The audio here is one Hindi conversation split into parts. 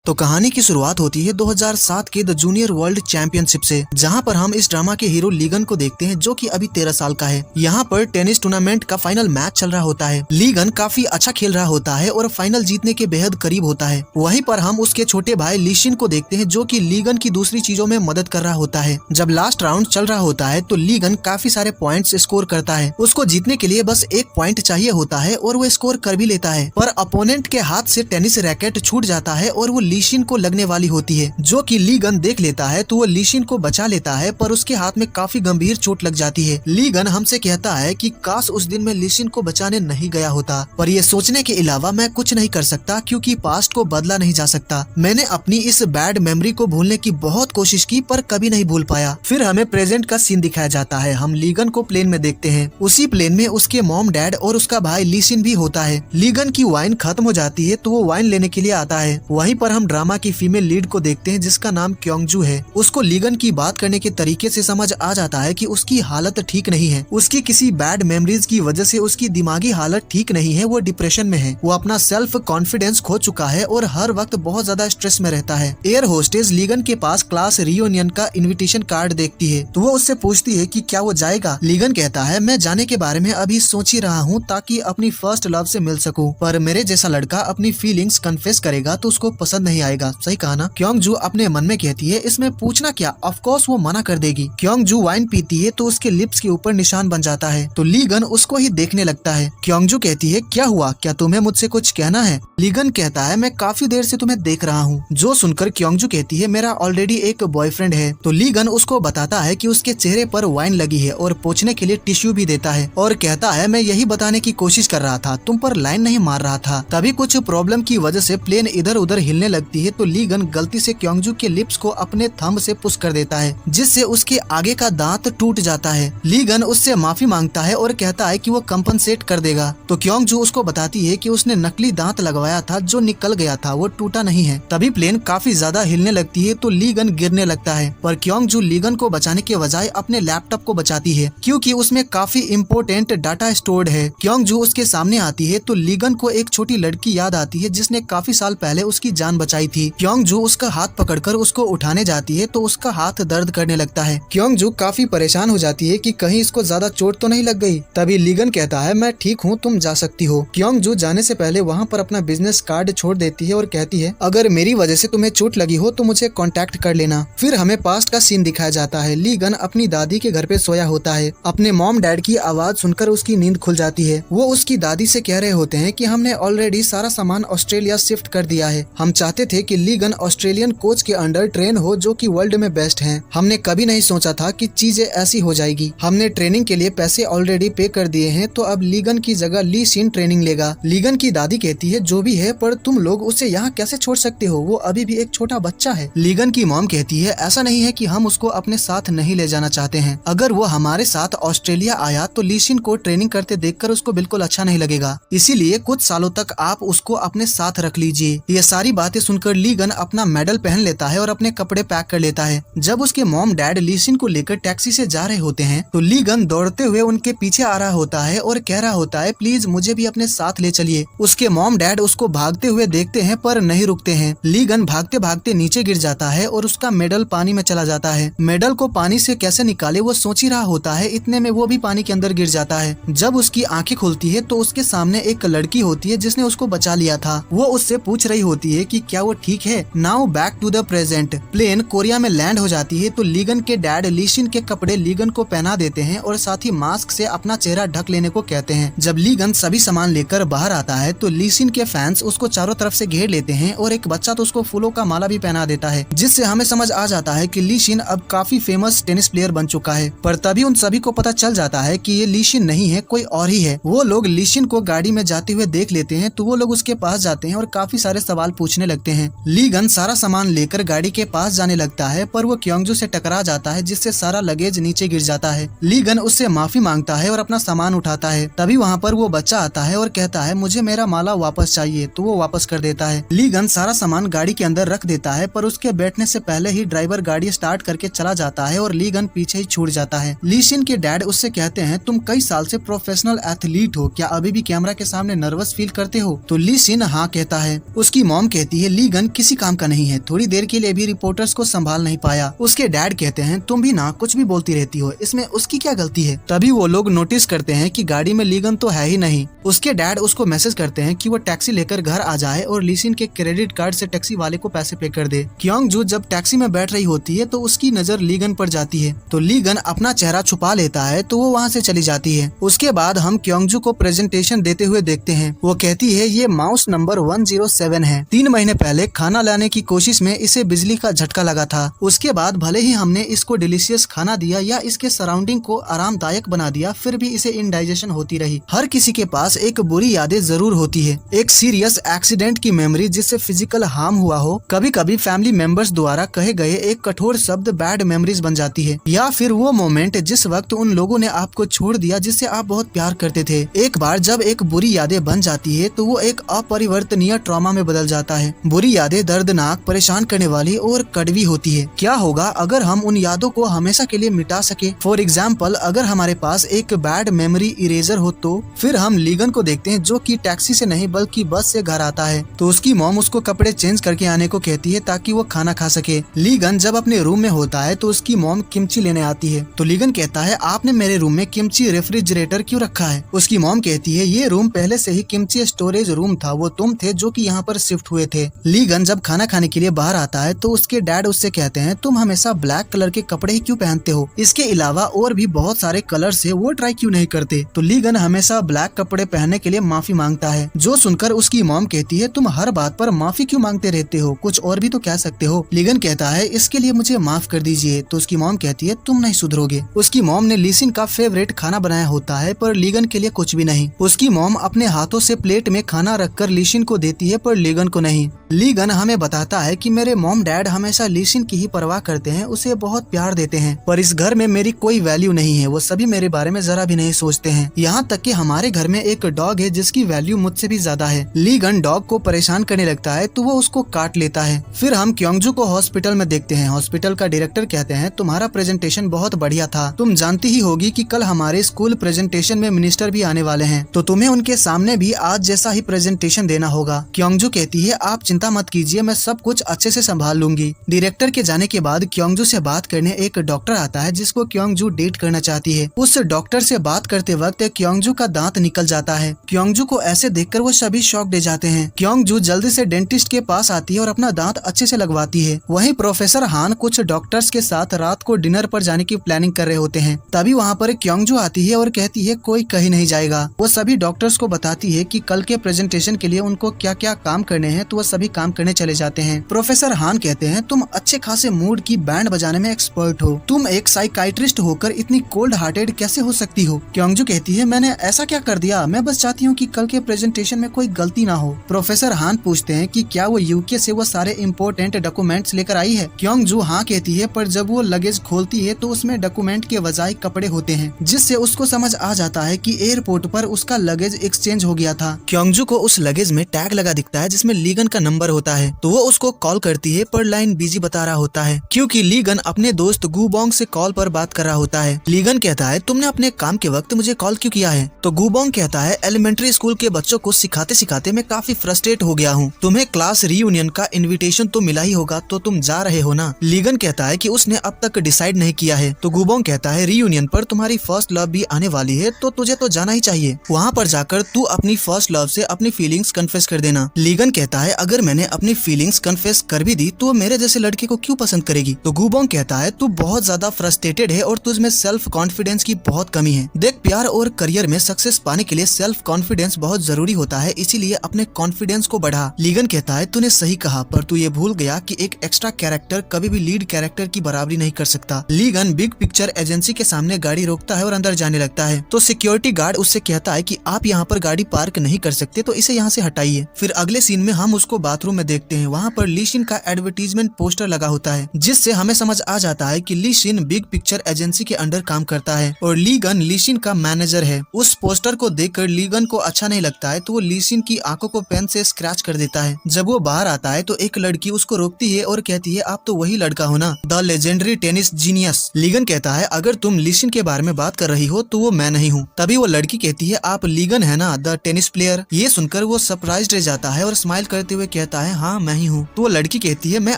तो कहानी की शुरुआत होती है 2007 के द जूनियर वर्ल्ड चैंपियनशिप से, जहां पर हम इस ड्रामा के हीरो लीगन को देखते हैं जो कि अभी 13 साल का है। यहाँ पर टेनिस टूर्नामेंट का फाइनल मैच चल रहा होता है। लीगन काफी अच्छा खेल रहा होता है और फाइनल जीतने के बेहद करीब होता है। वहीं पर हम उसके छोटे भाई लीशिन को देखते हैं जो कि लीगन की दूसरी चीजों में मदद कर रहा होता है। जब लास्ट राउंड चल रहा होता है तो लीगन काफी सारे पॉइंट्स स्कोर करता है। उसको जीतने के लिए बस एक पॉइंट चाहिए होता है और वो स्कोर कर भी लेता है, पर अपोनेंट के हाथ से टेनिस रैकेट छूट जाता है और वो लीशिन को लगने वाली होती है, जो कि लीगन देख लेता है तो वो लीशिन को बचा लेता है, पर उसके हाथ में काफी गंभीर चोट लग जाती है। लीगन हमसे कहता है कि काश उस दिन मैं लीशिन को बचाने नहीं गया होता, पर ये सोचने के अलावा मैं कुछ नहीं कर सकता क्योंकि पास्ट को बदला नहीं जा सकता। मैंने अपनी इस बैड मेमोरी को भूलने की बहुत कोशिश की पर कभी नहीं भूल पाया। फिर हमें प्रेजेंट का सीन दिखाया जाता है। हम लीगन को प्लेन में देखते हैं। उसी प्लेन में उसके मॉम डैड और उसका भाई लीशिन भी होता है। लीगन की वाइन खत्म हो जाती है तो वो वाइन लेने के लिए आता है। वहीं पर हम ड्रामा की फीमेल लीड को देखते हैं जिसका नाम क्योंगजू है। उसको लीगन की बात करने के तरीके से समझ आ जाता है कि उसकी हालत ठीक नहीं है। उसकी किसी बैड मेमोरीज की वजह से उसकी दिमागी हालत ठीक नहीं है, वो डिप्रेशन में है। वो अपना सेल्फ कॉन्फिडेंस खो चुका है और हर वक्त बहुत ज्यादा स्ट्रेस में रहता है। एयर होस्टेस लीगन के पास क्लास रियूनियन का इन्विटेशन कार्ड देखती है तो वो उससे पूछती है कि क्या वो जाएगा। लीगन कहता है मैं जाने के बारे में अभी सोच ही रहा हूँ ताकि अपनी फर्स्ट लव से मिल सकूं, पर मेरे जैसा लड़का अपनी फीलिंग्स कन्फेस करेगा तो उसको पसंद नहीं आएगा। सही कहा ना? क्योंगजू अपने मन में कहती है इसमें पूछना क्या, ऑफ कोर्स वो मना कर देगी। क्योंगजू वाइन पीती है तो उसके लिप्स के ऊपर निशान बन जाता है तो लीगन उसको ही देखने लगता है। क्योंगजू कहती है क्या हुआ, क्या तुम्हें मुझसे कुछ कहना है? लीगन कहता है मैं काफी देर से तुम्हें देख रहा हूँ। जो सुनकर क्योंगजू कहती है मेरा ऑलरेडी एक बॉयफ्रेंड है। तो लीगन उसको बताता है कि उसके चेहरे पर वाइन लगी है और पोंछने के लिए टिश्यू भी देता है और कहता है मैं यही बताने की कोशिश कर रहा था, तुम पर लाइन नहीं मार रहा था। तभी कुछ प्रॉब्लम की वजह से प्लेन इधर उधर हिलने लगती है तो लीगन गलती से क्योंगजू के लिप्स को अपने थंब से पुश कर देता है जिससे उसके आगे का दांत टूट जाता है। लीगन उससे माफी मांगता है और कहता है कि वो कंपनसेट कर देगा। तो क्योंगजू उसको बताती है कि उसने नकली दांत लगवाया था जो निकल गया था, वो टूटा नहीं है। तभी प्लेन काफी ज्यादा हिलने लगती है तो लीगन गिरने लगता है, पर क्योंगजू लीगन को बचाने के बजाय अपने लैपटॉप को बचाती है क्योंकि उसमें काफी इम्पोर्टेंट डाटा स्टोर्ड है। क्योंगजू उसके सामने आती है तो लीगन को एक छोटी लड़की याद आती है जिसने काफी साल पहले उसकी जान बचाई थी। क्योंगजू उसका हाथ पकड़कर उसको उठाने जाती है तो उसका हाथ दर्द करने लगता है। क्योंगजू काफी परेशान हो जाती है कि कहीं इसको ज्यादा चोट तो नहीं लग गई। तभी लीगन कहता है मैं ठीक हूँ, तुम जा सकती हो। क्योंगजू जाने से पहले वहाँ पर अपना बिजनेस कार्ड छोड़ देती है और कहती है अगर मेरी वजह से तुम्हें चोट लगी हो तो मुझे कांटेक्ट कर लेना। फिर हमें पास्ट का सीन दिखाया जाता है। लीगन अपनी दादी के घर पे सोया होता है। अपने मॉम डैड की आवाज सुनकर उसकी नींद खुल जाती है। वो उसकी दादी से कह रहे होते हैं कि हमने ऑलरेडी सारा सामान ऑस्ट्रेलिया शिफ्ट कर दिया है। हम चाहते थे कि लीगन ऑस्ट्रेलियन कोच के अंडर ट्रेन हो जो कि वर्ल्ड में बेस्ट हैं। हमने कभी नहीं सोचा था कि चीजें ऐसी हो जाएगी। हमने ट्रेनिंग के लिए पैसे ऑलरेडी पे कर दिए हैं तो अब लीगन की जगह लीशिन ट्रेनिंग लेगा। लीगन की दादी कहती है जो भी है, पर तुम लोग उसे यहाँ कैसे छोड़ सकते हो, वो अभी भी एक छोटा बच्चा है। लीगन की मॉम कहती है ऐसा नहीं है कि हम उसको अपने साथ नहीं ले जाना चाहते हैं। अगर वो हमारे साथ ऑस्ट्रेलिया आया तो लीशिन को ट्रेनिंग करते देखकर उसको बिल्कुल अच्छा नहीं लगेगा, इसीलिए कुछ सालों तक आप उसको अपने साथ रख लीजिए। ये सारी बातें सुनकर लीगन अपना मेडल पहन लेता है और अपने कपड़े पैक कर लेता है। जब उसके मॉम डैड लीशिन को लेकर टैक्सी से जा रहे होते हैं तो लीगन दौड़ते हुए उनके पीछे आ रहा होता है और कह रहा होता है प्लीज मुझे भी अपने साथ ले चलिए। उसके मॉम डैड उसको भागते हुए देखते हैं पर नहीं रुकते हैं। लीगन भागते भागते नीचे गिर जाता है और उसका मेडल पानी में चला जाता है। मेडल को पानी से कैसे निकाले वो सोच ही रहा होता है, इतने में वो भी पानी के अंदर गिर जाता है। जब उसकी आंखें खुलती है तो उसके सामने एक लड़की होती है जिसने उसको बचा लिया था। वो उससे पूछ रही होती है कि क्या वो ठीक है। Now back to the present. Plane Korea में लैंड हो जाती है तो लीगन के डैड लीशिन के कपड़े लीगन को पहना देते हैं और साथ ही मास्क से अपना चेहरा ढक लेने को कहते हैं। जब लीगन सभी सामान लेकर बाहर आता है तो लीशिन के फैंस उसको चारों तरफ से घेर लेते हैं और एक बच्चा तो उसको फूलों का माला भी पहना देता है, जिससे हमें समझ आ जाता है कि लीशिन अब काफी फेमस टेनिस प्लेयर बन चुका है। पर तभी उन सभी को पता चल जाता है कि ये लीशिन नहीं है, कोई और ही है। वो लोग लीशिन को गाड़ी में जाते हुए देख लेते हैं तो वो लोग उसके पास जाते हैं और काफी सारे सवाल पूछने लगते हैं। लीगन सारा सामान लेकर गाड़ी के पास जाने लगता है पर वो क्योंगजू से टकरा जाता है जिससे सारा लगेज नीचे गिर जाता है। लीगन उससे माफी मांगता है और अपना सामान उठाता है। तभी वहाँ पर वो बच्चा आता है और कहता है मुझे मेरा माला वापस चाहिए, तो वो वापस कर देता है। लीगन सारा सामान गाड़ी के अंदर रख देता है पर उसके बैठने से पहले ही ड्राइवर गाड़ी स्टार्ट करके चला जाता है और लीगन पीछे ही छूट जाता है। लीशिन के डैड उससे कहते हैं तुम कई साल से प्रोफेशनल एथलीट हो, क्या अभी भी कैमरा के सामने नर्वस फील करते हो? तो लीशिन हाँ कहता है। उसकी मॉम कहती है लीगन किसी काम का नहीं है, थोड़ी देर के लिए भी रिपोर्टर्स को संभाल नहीं पाया। उसके डैड कहते हैं तुम भी ना कुछ भी बोलती रहती हो, इसमें उसकी क्या गलती है। तभी वो लोग नोटिस करते हैं कि गाड़ी में लीगन तो है ही नहीं। उसके डैड उसको मैसेज करते हैं कि वो टैक्सी लेकर घर आ जाए और लीसिन के क्रेडिट कार्ड से टैक्सी वाले को पैसे पे कर दे। क्योंगजू जब टैक्सी में बैठ रही होती है तो उसकी नजर लीगन पर जाती है, तो लीगन अपना चेहरा छुपा लेता है तो वो वहाँ से चली जाती है। उसके बाद हम क्योंगजू को प्रेजेंटेशन देते हुए देखते हैं। वो कहती है ये माउस नंबर 107 है। 3 महीने पहले खाना लाने की कोशिश में इसे बिजली का झटका लगा था। उसके बाद भले ही हमने इसको डिलीशियस खाना दिया या इसके सराउंडिंग को आरामदायक बना दिया, फिर भी इसे इंडाइजेशन होती रही। हर किसी के पास एक बुरी यादें जरूर होती है, एक सीरियस एक्सीडेंट की मेमोरी जिससे फिजिकल हार्म हुआ हो, कभी कभी फैमिली मेंबर्स द्वारा कहे गए एक कठोर शब्द बैड मेमोरीज बन जाती है, या फिर वो मोमेंट जिस वक्त उन लोगों ने आपको छोड़ दिया जिससे आप बहुत प्यार करते थे। एक बार जब एक बुरी यादें बन जाती है तो वो एक अपरिवर्तनीय ट्रॉमा में बदल जाता है। बुरी यादें दर्दनाक, परेशान करने वाली और कड़वी होती है। क्या होगा अगर हम उन यादों को हमेशा के लिए मिटा सके? फॉर एग्जाम्पल, अगर हमारे पास एक बैड मेमोरी इरेजर हो तो फिर हम लीगन को देखते हैं जो कि टैक्सी से नहीं बल्कि बस से घर आता है। तो उसकी मॉम उसको कपड़े चेंज करके आने को कहती है ताकि वो खाना खा सके। लीगन जब अपने रूम में होता है तो उसकी मॉम किमची लेने आती है, तो लीगन कहता है आपने मेरे रूम में किमची रेफ्रिजरेटर क्यों रखा है? उसकी मॉम कहती है ये रूम पहले से ही किमची स्टोरेज रूम था, वो तुम थे जो कि यहाँ पर शिफ्ट हुए थे। लीगन जब खाना खाने के लिए बाहर आता है तो उसके डैड उससे कहते हैं तुम हमेशा ब्लैक कलर के कपड़े ही क्यों पहनते हो? इसके अलावा और भी बहुत सारे कलर है, वो ट्राई क्यों नहीं करते? तो लीगन हमेशा ब्लैक कपड़े पहनने के लिए माफी मांगता है, जो सुनकर उसकी मॉम कहती है तुम हर बात पर माफी क्यों मांगते रहते हो, कुछ और भी तो कह सकते हो। लीगन कहता है इसके लिए मुझे माफ कर दीजिए। तो उसकी मॉम कहती है तुम नहीं सुधरोगे। उसकी मॉम ने लीसिन का फेवरेट खाना बनाया होता है पर लीगन के लिए कुछ भी नहीं। उसकी मॉम अपने हाथों से प्लेट में खाना रखकर लीसिन को देती है पर लीगन को नहीं। लीगन हमें बताता है कि मेरे मॉम डैड हमेशा लीसिन की ही परवाह करते हैं, उसे बहुत प्यार देते हैं, पर इस घर में मेरी कोई वैल्यू नहीं है, वो सभी मेरे बारे में जरा भी नहीं सोचते हैं। यहाँ तक कि हमारे घर में एक डॉग है जिसकी वैल्यू मुझसे भी ज्यादा है। लीगन डॉग को परेशान करने लगता है तो वो उसको काट लेता है। फिर हम क्योंगजू को हॉस्पिटल में देखते हैं। हॉस्पिटल का डायरेक्टर कहते हैं तुम्हारा प्रेजेंटेशन बहुत बढ़िया था, तुम जानती ही होगी कि कल हमारे स्कूल प्रेजेंटेशन में मिनिस्टर भी आने वाले हैं, तो तुम्हें उनके सामने भी आज जैसा ही प्रेजेंटेशन देना होगा। क्योंगजू कहती है आप चिंता मत कीजिए, मैं सब कुछ अच्छे से संभाल लूंगी। डायरेक्टर के जाने के बाद क्योंगजू से बात करने एक डॉक्टर आता है जिसको क्योंगजू डेट करना चाहती है। उस डॉक्टर से बात करते वक्त क्योंगजू का दांत निकल जाता है। क्योंगजू को ऐसे देखकर वो सभी शॉक दे जाते हैं। क्योंगजू जल्दी से डेंटिस्ट के पास आती है और अपना दांत अच्छे से लगवाती है। वहीं प्रोफेसर हान कुछ डॉक्टर्स के साथ रात को डिनर पर जाने की प्लानिंग कर रहे होते हैं। तभी वहाँ पर क्योंगजू आती है और कहती है कोई कहीं नहीं जाएगा। वो सभी डॉक्टर्स को बताती है कि कल के प्रेजेंटेशन के लिए उनको क्या क्या काम करने हैं, तो वो सभी काम करने चले जाते हैं। प्रोफेसर हान कहते हैं तुम अच्छे खासे मूड की बैंड बजाने में एक्सपर्ट हो, तुम एक साइकाइट्रिस्ट होकर इतनी कोल्ड हार्टेड कैसे हो सकती हो? क्योंगजू कहती है मैंने ऐसा क्या कर दिया, मैं बस चाहती हूँ कि कल के प्रेजेंटेशन में कोई गलती ना हो। प्रोफेसर हान पूछते हैं कि क्या वो यूके से वो सारे इम्पोर्टेंट डॉक्यूमेंट्स लेकर आई है? क्योंगजू हाँ कहती है, पर जब वो लगेज खोलती है तो उसमें डॉक्यूमेंट के बजाय कपड़े होते हैं, जिससे उसको समझ आ जाता है कि एयरपोर्ट पर उसका लगेज एक्सचेंज हो गया था। क्योंगजू को उस लगेज में टैग लगा दिखता है जिसमें लीगन का नंबर होता है, तो वो उसको कॉल करती है पर लाइन बिजी बता रहा होता है क्योंकि लीगन अपने दोस्त गूबोंग से कॉल पर बात कर रहा होता है। लीगन कहता है तुमने अपने काम के वक्त मुझे कॉल क्यों किया है? तो गूबोंग कहता है एलिमेंट्री स्कूल के बच्चों को सिखाते सिखाते मैं काफी फ्रस्ट्रेट हो गया हूँ, तुम्हें क्लास रीयूनियन का इन्विटेशन तो मिला ही होगा, तो तुम जा रहे हो ना? लीगन कहता है कि उसने अब तक डिसाइड नहीं किया है। तो गूबोंग कहता है रीयूनियन पर तुम्हारी फर्स्ट लव भी आने वाली है, तो तुझे तो जाना ही चाहिए, वहाँ पर जाकर तू अपनी फर्स्ट लव से अपनी फीलिंग्स कन्फेस कर देना। लीगन कहता है अगर मैंने अपनी फीलिंग्स कन्फेस कर भी दी तो मेरे जैसे लड़के को क्यों पसंद करेगी? तो गूबोंग कहता है तू बहुत ज्यादा फ्रस्ट्रेटेड है और तुझमें सेल्फ कॉन्फिडेंस की बहुत कमी है। देख, प्यार और करियर में सक्सेस पाने के लिए सेल्फ कॉन्फिडेंस बहुत जरूरी होता है, इसीलिए अपने कॉन्फिडेंस को बढ़ा। लीगन कहता है तूने सही कहा, पर तू ये भूल गया कि एक एक्स्ट्रा कैरेक्टर कभी भी लीड कैरेक्टर की बराबरी नहीं कर सकता। लीगन बिग पिक्चर एजेंसी के सामने गाड़ी रोकता है और अंदर जाने लगता है, तो सिक्योरिटी गार्ड उससे कहता है कि आप यहाँ पर गाड़ी पार्क नहीं कर सकते, तो इसे यहाँ से हटाइए। फिर अगले सीन में हम उसको बाथरूम में देखते हैं, वहाँ पर लीशिन का एडवर्टीजमेंट पोस्टर लगा होता है, जिससे हमें समझ आ जाता है कि लीशिन बिग पिक्चर एजेंसी के अंडर काम करता है और लीगन लीशिन का मैनेजर है। उस पोस्टर को देखकर लीगन को अच्छा नहीं लगता है, तो वो लीशिन की आंखों को पेन से स्क्रैच कर देता है। जब वो बाहर आता है तो एक लड़की उसको रोकती है और कहती है आप तो वही लड़का हो ना, the legendary tennis genius. Ligand कहता है अगर तुम लीशिन के बारे में बात कर रही हो तो वो मैं नहीं हूँ। तभी वो लड़की कहती है आप लीगन है ना, द टेनिस प्लेयर। ये सुनकर वो सरप्राइज्ड रह जाता है और स्माइल करते हुए कहता है हाँ मैं ही हूँ। तो वो लड़की कहती है मैं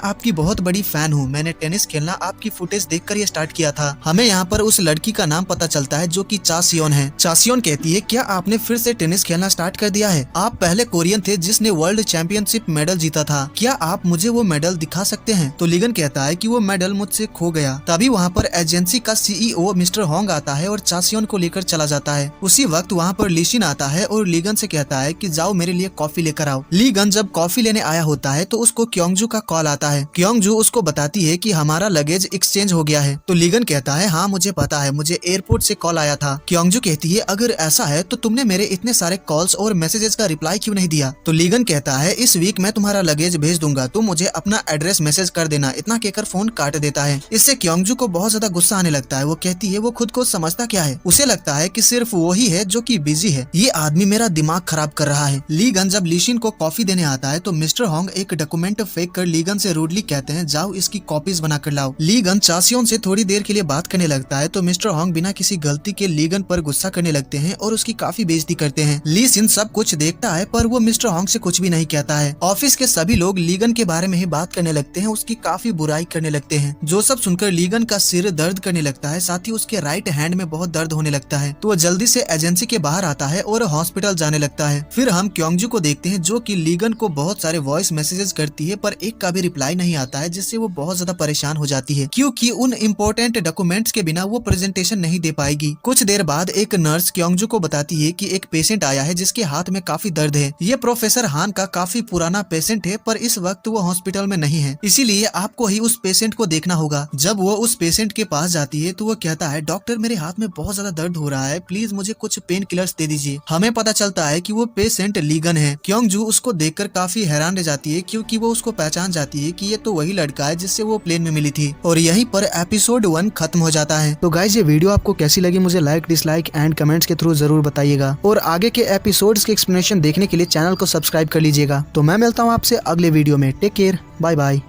आपकी बहुत बड़ी फैन हूँ, मैंने टेनिस खेलना आपकी फुटेज देखकर ये स्टार्ट किया था। हमें यहाँ पर उस लड़की का नाम पता चलता है जो कि चासियोन है। चासियोन कहती है क्या आपने फिर से टेनिस खेलना स्टार्ट कर दिया है? आप पहले कोरियन थे जिसने वर्ल्ड चैंपियनशिप मेडल जीता था, क्या आप मुझे वो मेडल दिखा सकते हैं? तो लीगन कहता है कि वो मेडल मुझसे खो गया। तभी वहाँ पर एजेंसी का सीईओ मिस्टर होंग आता है और चासियोन को लेकर चला जाता है। उसी वक्त वहाँ पर लीशिन आता है और लीगन से कहता है कि जाओ मेरे लिए कॉफी लेकर आओ। लीगन जब कॉफी लेने आया होता है तो उसको क्योंगजू का कॉल आता है। क्योंगजू उसको बताती है कि हमारा लगेज एक्सचेंज हो गया है। तो लीगन कहता है हाँ मुझे पता है, मुझे एयरपोर्ट से कॉल आया था। क्योंगजू कहती है अगर ऐसा है तो तुमने मेरे इतने सारे कॉल्स और मैसेजेस का रिप्लाई क्यों नहीं दिया? तो लीगन कहता है इस वीक मैं तुम्हारा लगेज भेज दूंगा, तुम मुझे अपना एड्रेस मैसेज कर देना। इतना कहकर फोन काट देता है। इससे क्योंगजू को बहुत ज्यादा गुस्सा आने लगता है। वो कहती है वो खुद को समझता क्या है, उसे लगता है कि सिर्फ वो ही है जो कि बिजी है, ये आदमी मेरा दिमाग खराब कर रहा है। लीगन जब लीशिन को कॉफी देने आता है तो मिस्टर होंग एक डॉक्यूमेंट फेंक कर लीगन से रूडली कहते हैं जाओ इसकी कॉपीज बना कर लाओ। लीगन चासियोन से थोड़ी देर के लिए बात करने लगता है तो मिस्टर होंग बिना किसी गलती के लीगन पर गुस्सा करने लगते हैं और उसकी काफी बेइज्जती करते हैं। लीशिन सब कुछ देखता है पर वो मिस्टर होंग से कुछ भी नहीं कहता है। ऑफिस के सभी लोग लीगन के बारे में ही बात करने लगते हैं, उसकी काफी बुराई करने लगते हैं। जो सब सुनकर लीगन का सिर दर्द करने लगता है, साथ ही उसके राइट हैंड में बहुत दर्द होने लगता है। तो वो जल्दी से एजेंसी के बाहर आता है और हॉस्पिटल जाने लगता है। फिर हम क्योंगजू को देखते हैं जो कि लीगन को बहुत सारे वॉइस मैसेजेस करती है पर एक का भी रिप्लाई नहीं आता है, जिससे वो बहुत ज्यादा परेशान हो जाती है क्योंकि उन इम्पोर्टेंट डॉक्यूमेंट्स के बिना वो प्रेजेंटेशन नहीं दे पाएगी। कुछ देर बाद एक नर्स क्योंगजू को बताती है कि एक पेशेंट आया है जिसके हाथ में काफी दर्द है। ये प्रोफेसर हान का काफी पुराना पेशेंट है पर इस वक्त वो हॉस्पिटल में नहीं है, इसीलिए आपको ही उस पेशेंट को देखना होगा। जब वो उस पेशेंट के पास जाती है तो वो कहता है डॉक्टर मेरे हाथ में बहुत ज्यादा दर्द हो रहा है, प्लीज मुझे कुछ पेन किलर्स दे दीजिए। हमें पता चलता है कि वो पेशेंट लीगन है। क्योंगजू उसको देखकर काफी हैरान रह जाती है क्योंकि वो उसको पहचान जाती है कि ये तो वही लड़का है जिससे वो प्लेन में मिली थी। और यहीं पर एपिसोड 1 खत्म हो जाता है। तो गाइज ये वीडियो आपको कैसी लगी मुझे लाइक डिसलाइक एंड कमेंट्स के थ्रू जरूर बताइएगा और आगे के एपिसोड्स के एक्सप्लेनेशन देखने के लिए चैनल को सब्सक्राइब कर लीजिएगा। तो मैं मिलता हूँ आपसे अगले वीडियो में। Take care, bye bye.